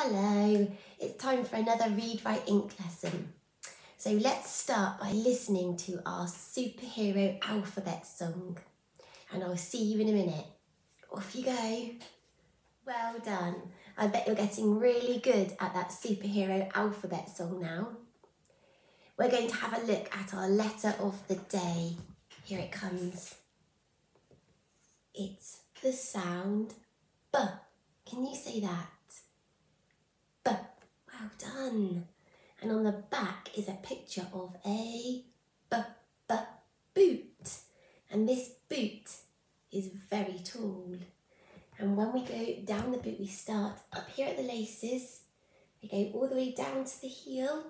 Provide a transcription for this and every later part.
Hello, it's time for another Read Write Ink lesson. So let's start by listening to our superhero alphabet song, and I'll see you in a minute. Off you go. Well done. I bet you're getting really good at that superhero alphabet song now. We're going to have a look at our letter of the day. Here it comes. It's the sound B. Can you say that? B. Well done. And on the back is a picture of a boot. And this boot is very tall. And when we go down the boot, we start up here at the laces. We go all the way down to the heel.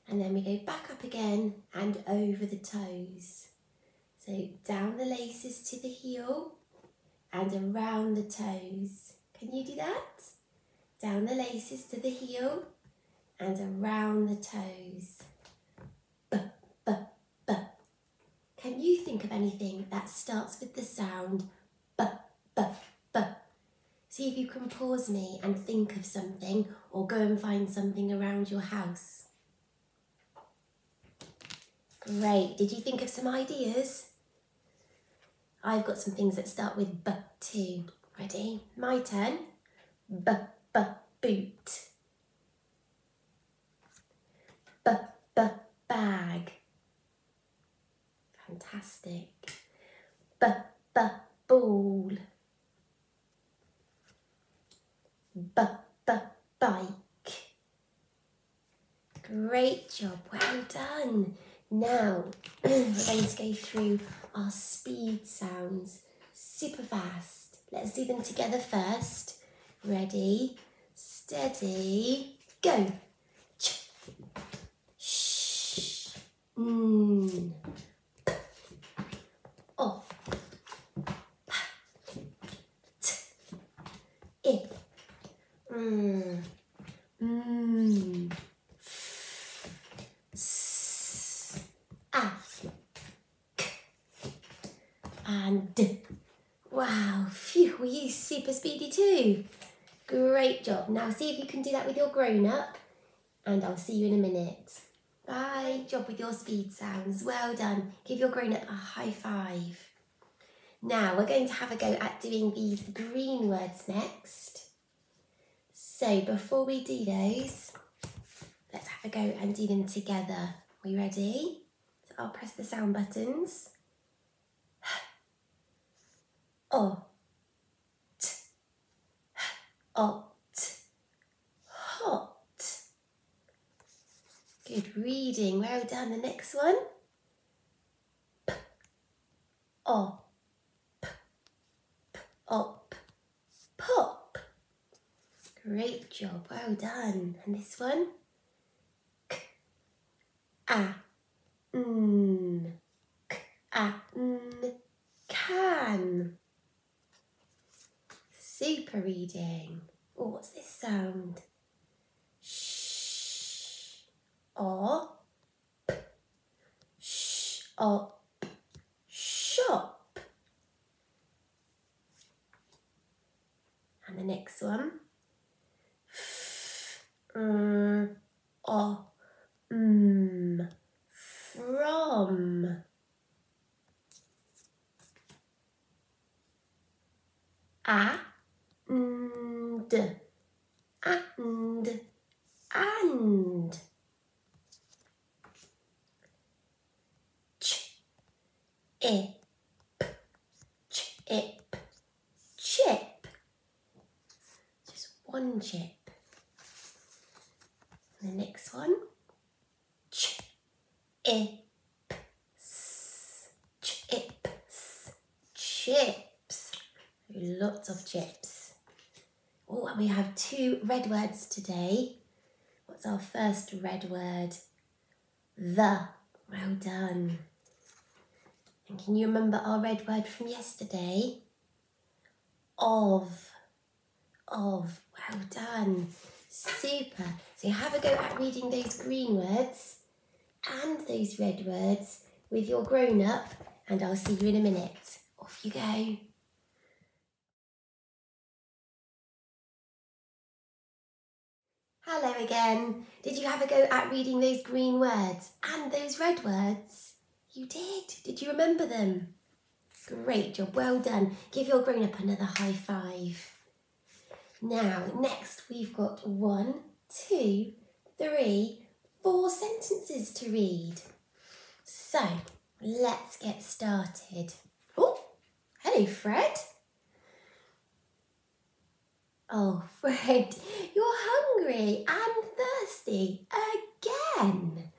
And then we go back up again and over the toes. So down the laces to the heel and around the toes. Can you do that? Down the laces to the heel and around the toes. B. Can you think of anything that starts with the sound B? See if you can pause me and think of something, or go and find something around your house. Great. Did you think of some ideas? I've got some things that start with B too. Ready? My turn. Boot. Bag. Fantastic. Ball. Bike. Great job, well done. Now we're going to go through our speed sounds super fast. Let's do them together first. Ready, steady, go. Ch, sh, n, p, o, p, t, I, f, s, a, k, and d. Wow, phew, were you super speedy too? Great job. Now see if you can do that with your grown-up, and I'll see you in a minute. Bye. Job with your speed sounds. Well done. Give your grown-up a high five. Now we're going to have a go at doing these green words next. So before we do those, let's have a go and do them together. Are we ready? So I'll press the sound buttons. O, t, ot, hot. Good reading, well done. The next one. P, o, p, op, pop. Great job, well done. And this one. K, a, n, k, a, n, can. Super reading. Oh, what's this sound? Sh, o, p, sh, op, shop. And the next one. F, o, from. And. Chip, chip. Just one chip. And the next one. Chips, chips. Lots of chips. Oh, and we have 2 red words today. What's our first red word? The. Well done. And can you remember our red word from yesterday? Of. Well done. Super. So have a go at reading those green words and those red words with your grown-up, and I'll see you in a minute. Off you go. Hello again. Did you have a go at reading those green words and those red words? You did. Did you remember them? Great job, well done. Give your grown-up another high five. Now, next we've got 1, 2, 3, 4 sentences to read. So, let's get started. Oh, hello Fred. Oh, Fred, you're hungry and thirsty again.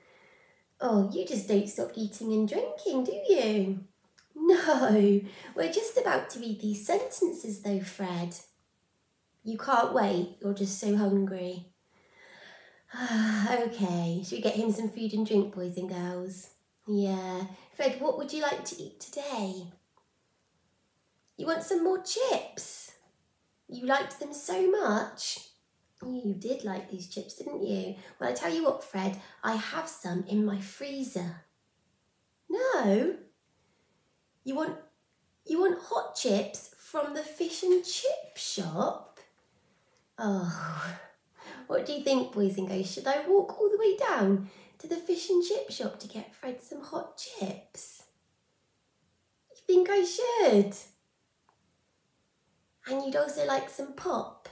Oh, you just don't stop eating and drinking, do you? No, we're just about to read these sentences though, Fred. You can't wait, you're just so hungry. Okay, should we get him some food and drink, boys and girls? Yeah. Fred, what would you like to eat today? You want some more chips? You liked them so much. You did like these chips, didn't you? Well, I tell you what, Fred, I have some in my freezer. No? You want hot chips from the fish and chip shop? Oh, what do you think, boys and girls? Should I walk all the way down to the fish and chip shop to get Fred some hot chips? You think I should? And you'd also like some pop?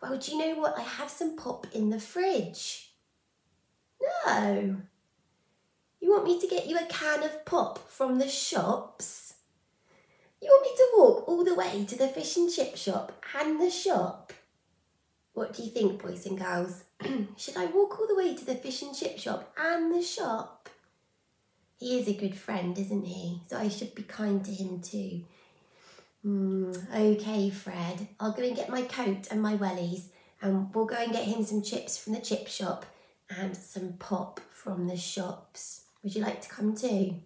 Well, do you know what? I have some pop in the fridge. No. You want me to get you a can of pop from the shops? You want me to walk all the way to the fish and chip shop and the shop? What do you think, boys and girls? Should I walk all the way to the fish and chip shop and the shop? He is a good friend, isn't he? So I should be kind to him too. Okay, Fred. I'll go and get my coat and my wellies and we'll go and get him some chips from the chip shop and some pop from the shops. Would you like to come too?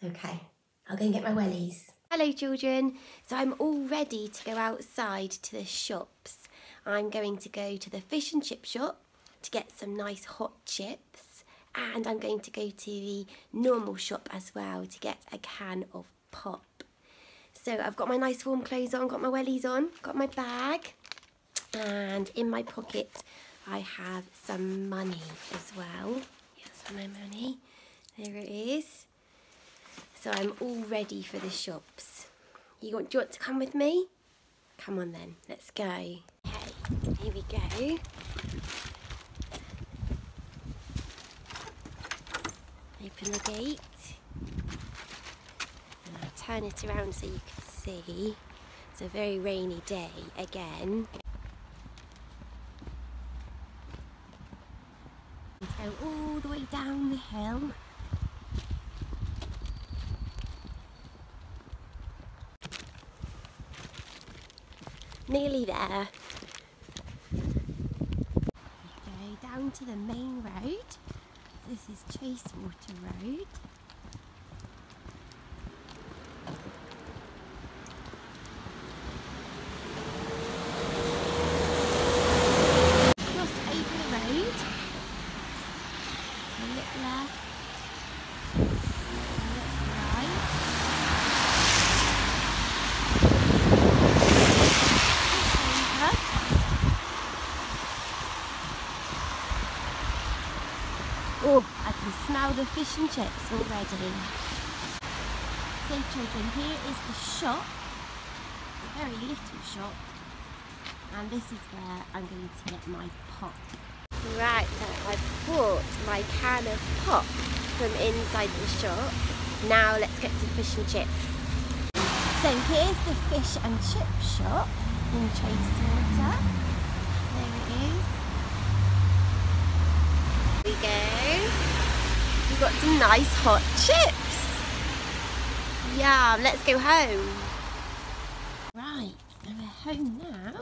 Okay, I'll go and get my wellies. Hello, children. So I'm all ready to go outside to the shops. I'm going to go to the fish and chip shop to get some nice hot chips, and I'm going to go to the normal shop as well to get a can of pop. So I've got my nice warm clothes on, got my wellies on, got my bag, and in my pocket I have some money as well. Here's my money. There it is. So I'm all ready for the shops. Do you want to come with me? Come on then, let's go. Okay, here we go. Open the gate. And I'll turn it around so you can see. It's a very rainy day again. So all the way down the hill. Nearly there. Go down to the main road. This is Chasewater Road. Cross over the road. So look left. Look right. Oh, I can smell the fish and chips already. So children, here is the shop. It's a very little shop. And this is where I'm going to get my pop. Right, so I've bought my can of pop from inside the shop. Now let's get some fish and chips. So here's the fish and chip shop in Chasewater. There it is. Here we go. We've got some nice hot chips. Yum, let's go home. Right, we're home now.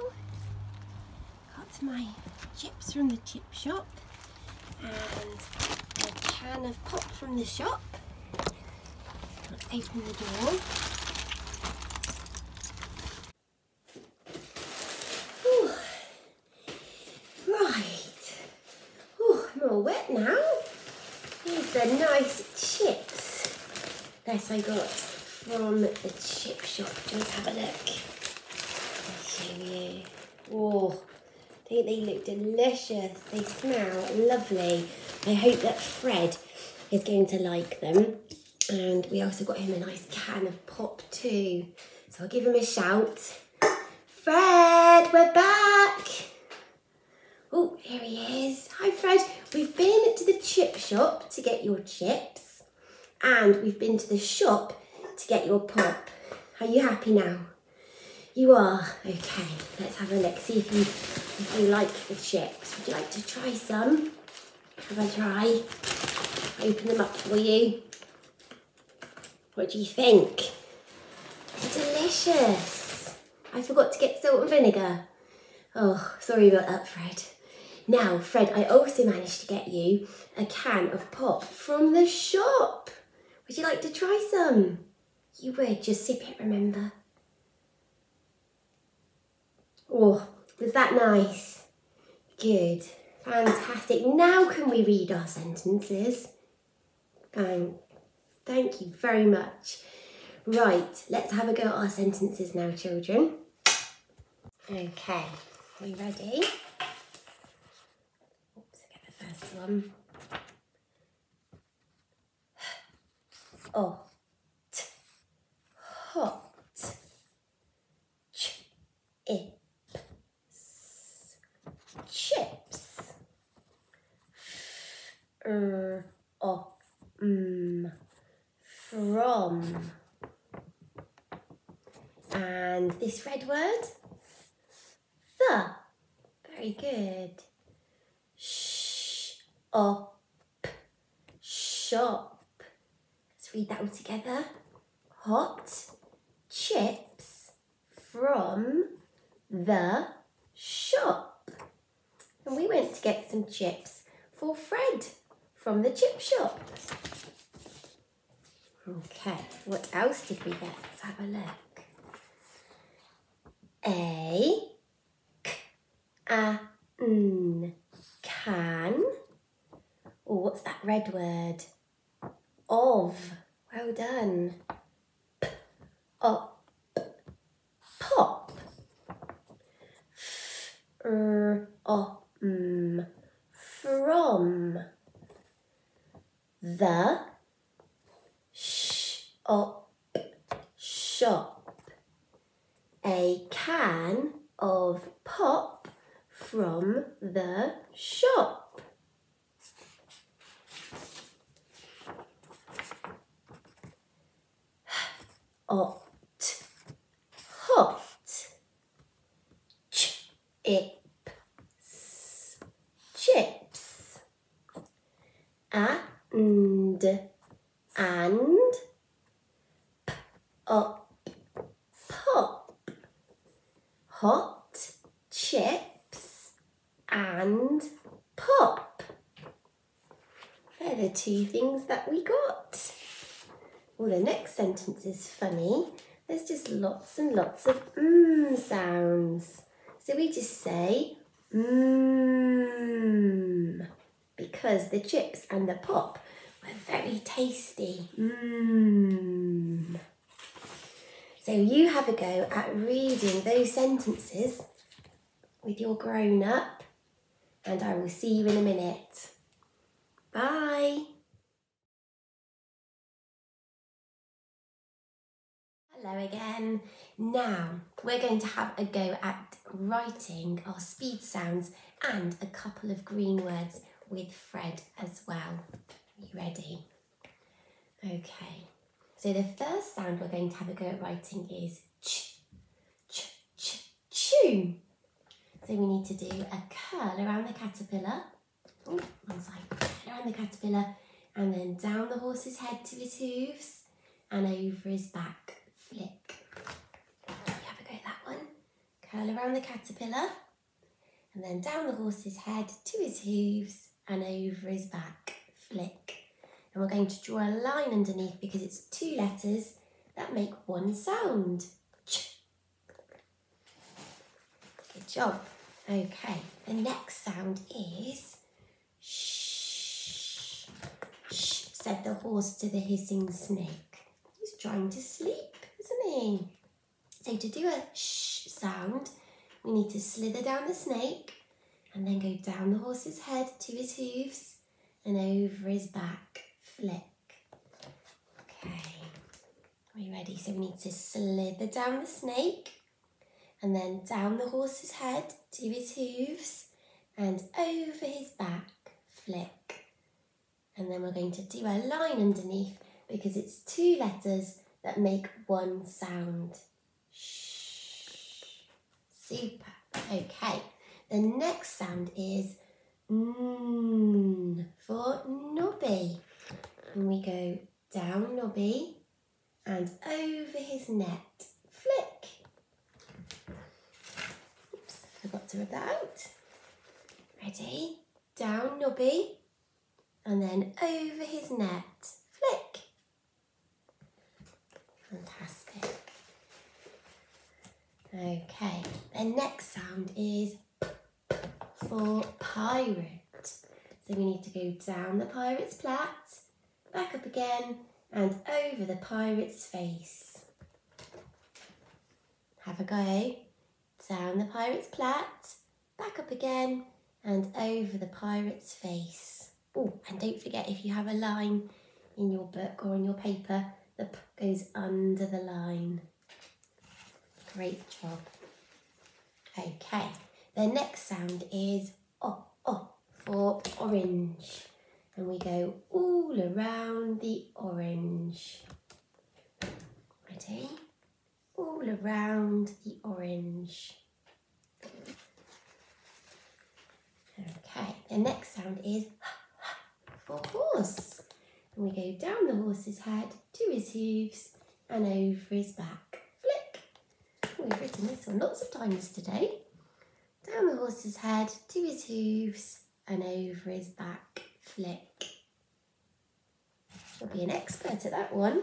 Got my chips from the chip shop and a can of pop from the shop. Let's open the door. Whew. Right. Whew, I'm all wet now. Here's the nice chips that I got from the chip shop. Just have a look. I'll show you. Oh, Don't they look delicious? They smell lovely. I hope that Fred is going to like them. And we also got him a nice can of pop too. So I'll give him a shout. Fred, we're back. Oh, here he is. Hi, Fred. We've been to the chip shop to get your chips. And we've been to the shop to get your pop. Are you happy now? You are? Okay, let's have a look. See if you like the chips. Would you like to try some? Have a try. Open them up for you. What do you think? They're delicious. I forgot to get salt and vinegar. Oh, sorry about that, Fred. Now, Fred, I also managed to get you a can of pop from the shop. Would you like to try some? You would, just sip it, remember? Oh, was that nice? Good, fantastic. Now can we read our sentences? Thank you very much. Right, let's have a go at our sentences now, children. Okay, are you ready? Oops, get the first one. Hot, chips, from. And this red word, the. Very good. Shop. Let's read that all together. Hot chips from the shop. And we went to get some chips for Fred from the chip shop. Okay, what else did we get? Let's have a look. Can. Oh, what's that red word? Of. Well done. Pop. From. The shop. A can of pop from the shop. Hot. Chips. Pop. Hot chips and pop. They're the two things that we got. Well, the next sentence is funny. There's just lots and lots of sounds. So we just say because the chips and the pop were very tasty. So you have a go at reading those sentences with your grown-up, and I will see you in a minute. Bye. Hello again. Now we're going to have a go at writing our speed sounds and a couple of green words with Fred as well. Are you ready? Okay. So the first sound we're going to have a go at writing is chew. So we need to do a curl around the caterpillar. Oh, one side. Curl around the caterpillar and then down the horse's head to his hooves and over his back. Flick. You have a go at that one. Curl around the caterpillar and then down the horse's head to his hooves and over his back. Flick. And we're going to draw a line underneath because it's two letters that make one sound. Ch. Good job. Okay, the next sound is shh. Shh, said the horse to the hissing snake. He's trying to sleep, isn't he? So to do a shh sound, we need to slither down the snake And then go down the horse's head to his hooves and over his back, flick. Okay, are you ready? So we need to slither down the snake and then down the horse's head to his hooves and over his back, flick. And then we're going to do a line underneath because it's 2 letters that make one sound. Shh. Super. Okay. The next sound is N for Nobby. And we go down Nobby and over his net, flick. Oops, forgot to rub that out. Ready? Down Nobby and then over his net, flick. Fantastic. Okay, the next sound is P for pirate. So we need to go down the pirate's plat, back up again, and over the pirate's face. Have a go. Down the pirate's plat, back up again, and over the pirate's face. Oh, and don't forget, if you have a line in your book or on your paper, the P goes under the line. Great job. Okay, the next sound is O for orange. And we go all around the orange. Ready? All around the orange. Okay, the next sound is H for horse. And we go down the horse's head to his hooves and over his back. Flick. We've written this one lots of times today. Down the horse's head to his hooves and over his back. Flick. You'll be an expert at that one.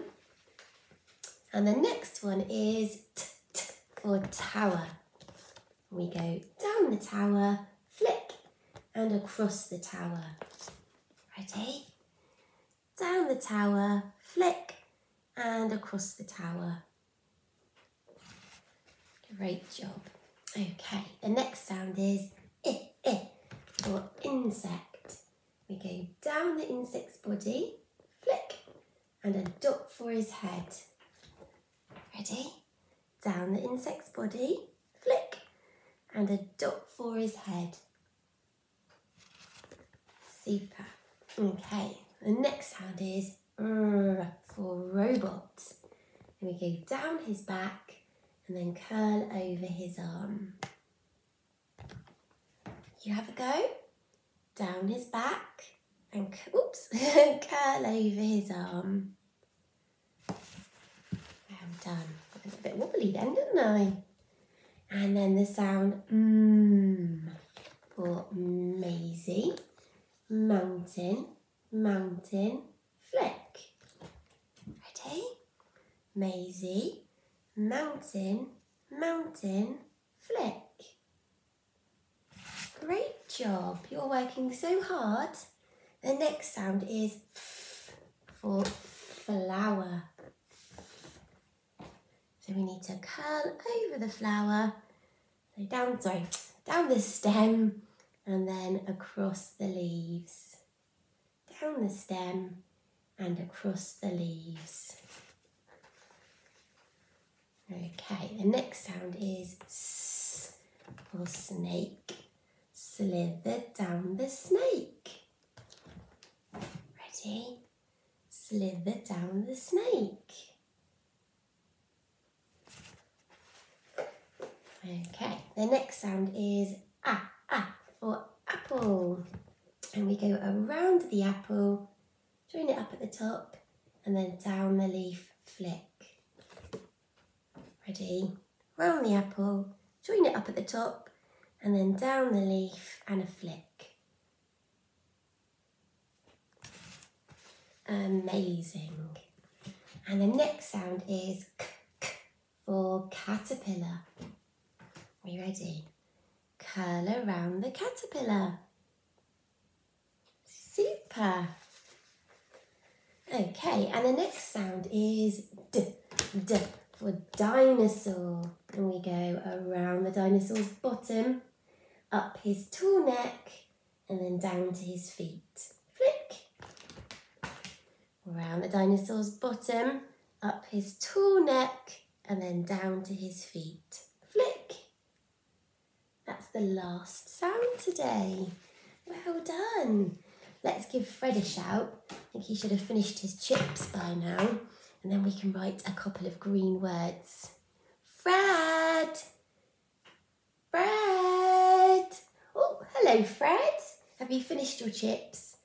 And the next one is T for tower. We go down the tower, flick, and across the tower. Ready? Down the tower, flick, and across the tower. Great job. Okay, the next sound is I for insect. We go down the insect's body, flick, and a dot for his head. Ready? Down the insect's body, flick, and a dot for his head. Super. Okay, the next sound is R for robot. And we go down his back and then curl over his arm. You have a go? Down his back and curl over his arm. Well done. I got a bit wobbly then, didn't I? And then the sound for Maisie. Mountain, mountain, flick. Ready? Maisie, mountain, mountain, flick. Great job. You're working so hard. The next sound is F for flower. So we need to curl over the flower. So down the stem and then across the leaves. Down the stem and across the leaves. Okay, the next sound is S for snake. Slither down the snake. Ready? Slither down the snake. Okay, the next sound is A for apple. And we go around the apple, join it up at the top, and then down the leaf, flick. Ready? Round the apple, join it up at the top, and then down the leaf and a flick. Amazing. And the next sound is K for caterpillar. Are you ready? Curl around the caterpillar. Super. Okay, and the next sound is D for dinosaur. And we go around the dinosaur's bottom, up his tall neck, and then down to his feet. Flick. Around the dinosaur's bottom, up his tall neck, and then down to his feet. Flick. That's the last sound today. Well done. Let's give Fred a shout. I think he should have finished his chips by now. And then we can write a couple of green words. Fred! Fred! Oh, hello, Fred. Have you finished your chips?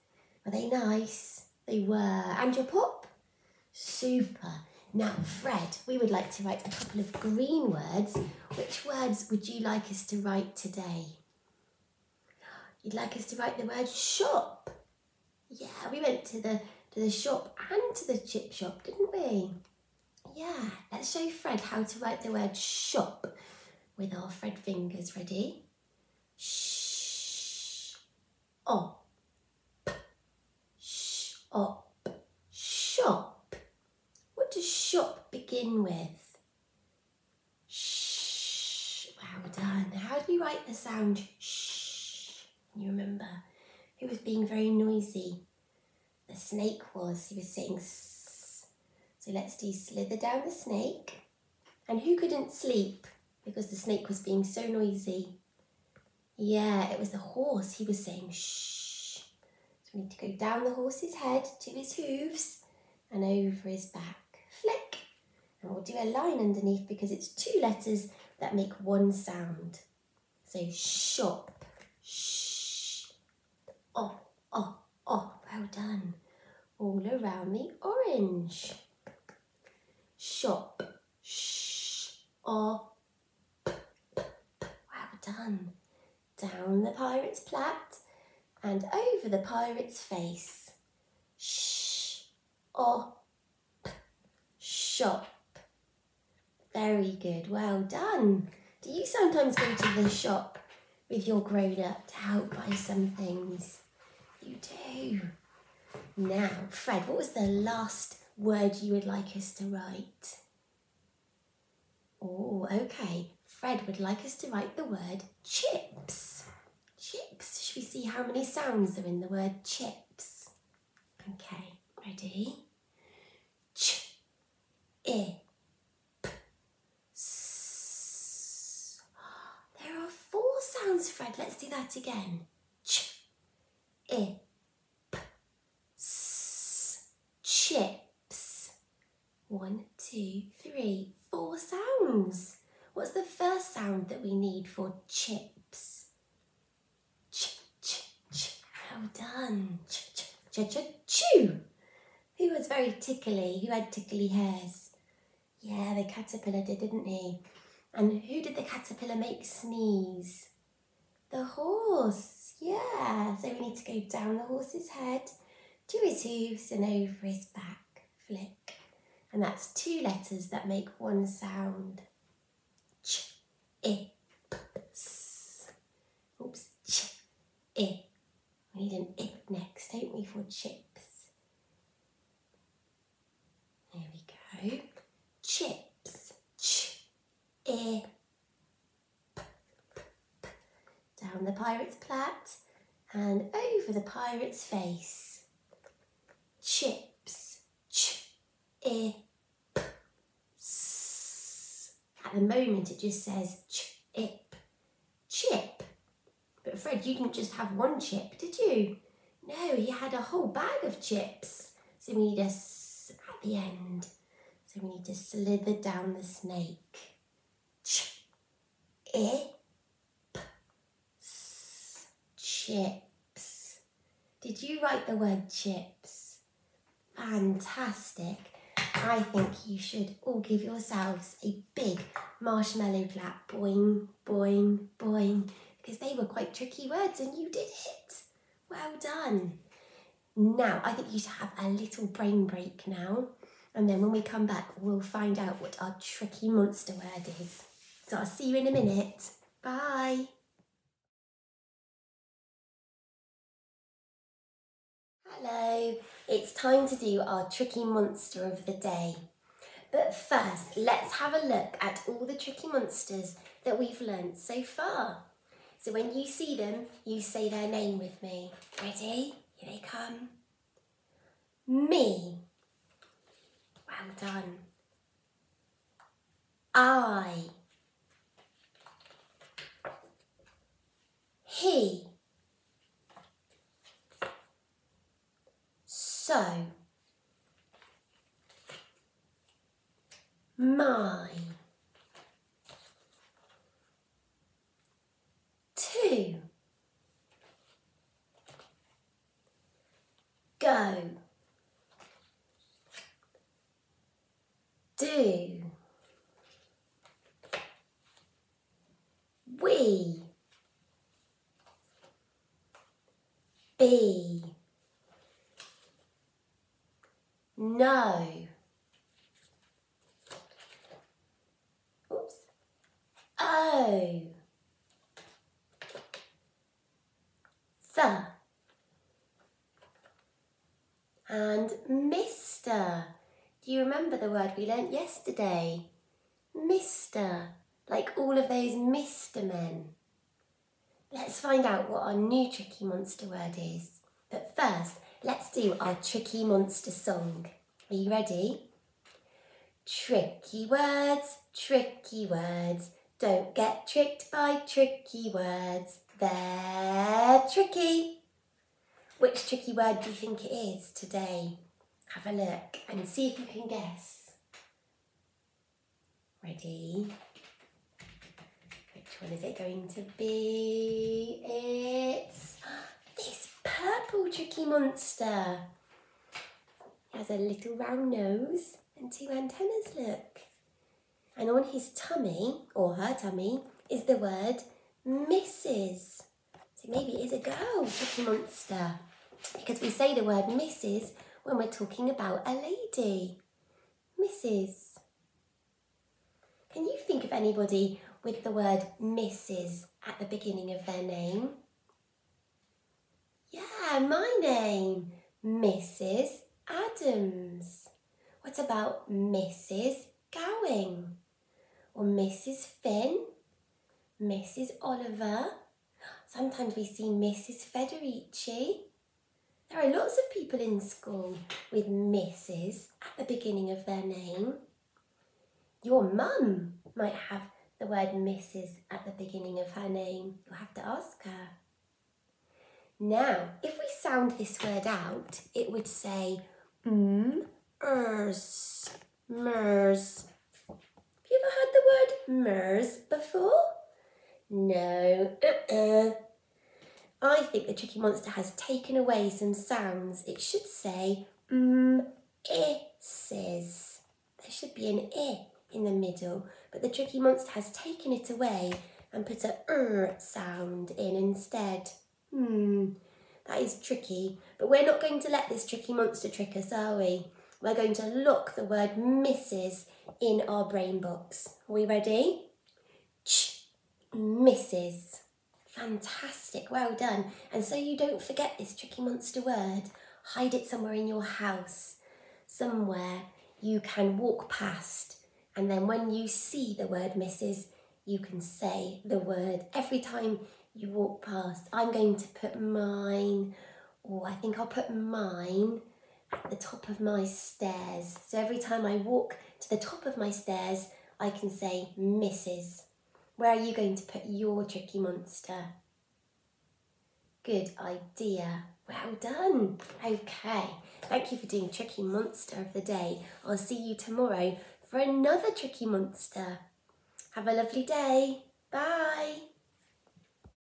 Were they nice? They were. And your pop? Super. Now, Fred, we would like to write a couple of green words. Which words would you like us to write today? You'd like us to write the word shop. Yeah, we went to the shop and to the chip shop, didn't we? Yeah, let's show Fred how to write the word shop with our Fred fingers. Ready? Sh, op, sh, op, shop. What does shop begin with? Shh. Well done. How do you write the sound shh? Can you remember? Who was being very noisy? The snake was. He was saying S. So let's do slither down the snake. And who couldn't sleep because the snake was being so noisy? Yeah, it was the horse. He was saying shh. So we need to go down the horse's head to his hooves and over his back. Flick. And we'll do a line underneath because it's two letters that make one sound. So shop. Shh. Oh, oh, oh. Well done. All around the orange. Shop. Shh. Oh. Well done. Down the pirate's plait and over the pirate's face. Shh. Oh. Shop. Very good. Well done. Do you sometimes go to the shop with your grown-up to help buy some things? You do. Now, Fred, what was the last word you would like us to write? Oh, okay. Fred would like us to write the word chips. Chips. Should we see how many sounds are in the word chips? Okay, ready? Ch, I, p, s. There are 4 sounds, Fred. Let's do that again. Ch, I, p, s. Chips. 1, 2, 3, 4 sounds. What's the first sound that we need for chips? Ch, ch, ch. Well done. Ch, ch, ch, ch, chew. Who was very tickly? Who had tickly hairs? Yeah, the caterpillar did, didn't he? And who did the caterpillar make sneeze? The horse. Yeah. So we need to go down the horse's head to his hooves and over his back. Flick. And that's 2 letters that make one sound. Ch, I, p, s. Oops, ch, I. We need an I next, don't we, for chips? There we go. Chips. Ch, I, p, p, p. Down the pirate's plait and over the pirate's face. Chips. Ch, I, p, s. At the moment it just says ch, ip, chip. But Fred, you didn't just have one chip, did you? No, he had a whole bag of chips. So we need a S at the end. So we need to slither down the snake. Ch, I, p, s. Chips. Did you write the word chips? Fantastic. I think you should all give yourselves a big marshmallow clap. Boing, boing, boing. Because they were quite tricky words and you did it. Well done. Now, I think you should have a little brain break now. And then when we come back, we'll find out what our tricky monster word is. So I'll see you in a minute. Bye. Hello. It's time to do our tricky monster of the day. But first, let's have a look at all the tricky monsters that we've learnt so far. So when you see them, you say their name with me. Ready? Here they come. Me. Well done. I. He. So. My. To. Go. Do. We. Be. No. Oops. Oh. The. And Mr. Do you remember the word we learnt yesterday? Mr. Like all of those Mr. men. Let's find out what our new Tricky Monster word is. But first, let's do our Tricky Monster song. Are you ready? Tricky words, don't get tricked by tricky words. They're tricky. Which tricky word do you think it is today? Have a look and see if you can guess. Ready? Which one is it going to be? It's this purple Tricky Monster. He has a little round nose and 2 antennas, look. And on his tummy, or her tummy, is the word Mrs. So maybe it is a girl Tricky Monster, because we say the word Mrs. when we're talking about a lady. Mrs. Can you think of anybody with the word Mrs. at the beginning of their name? Yeah, my name, Mrs. Adams. What about Mrs. Gowing? Or Mrs. Finn? Mrs. Oliver? Sometimes we see Mrs. Federici. There are lots of people in school with Mrs. at the beginning of their name. Your mum might have the word Mrs. at the beginning of her name. You'll have to ask her. Now, if we sound this word out, it would say ers, mers. Have you ever heard the word mers before? No, I think the Tricky Monster has taken away some sounds. It should say isses. There should be an I in the middle, but the Tricky Monster has taken it away and put a sound in instead. That is tricky, but we're not going to let this Tricky Monster trick us, are we? We're going to lock the word Mrs. in our brain box. Are we ready? Mrs. Fantastic, well done. And so you don't forget this Tricky Monster word, hide it somewhere in your house, somewhere you can walk past, and then when you see the word Mrs., you can say the word every time you walk past. I'm going to put mine, or I think I'll put mine at the top of my stairs. So every time I walk to the top of my stairs, I can say Mrs. Where are you going to put your Tricky Monster? Good idea. Well done. Okay, thank you for doing Tricky Monster of the Day. I'll see you tomorrow for another Tricky Monster. Have a lovely day. Bye.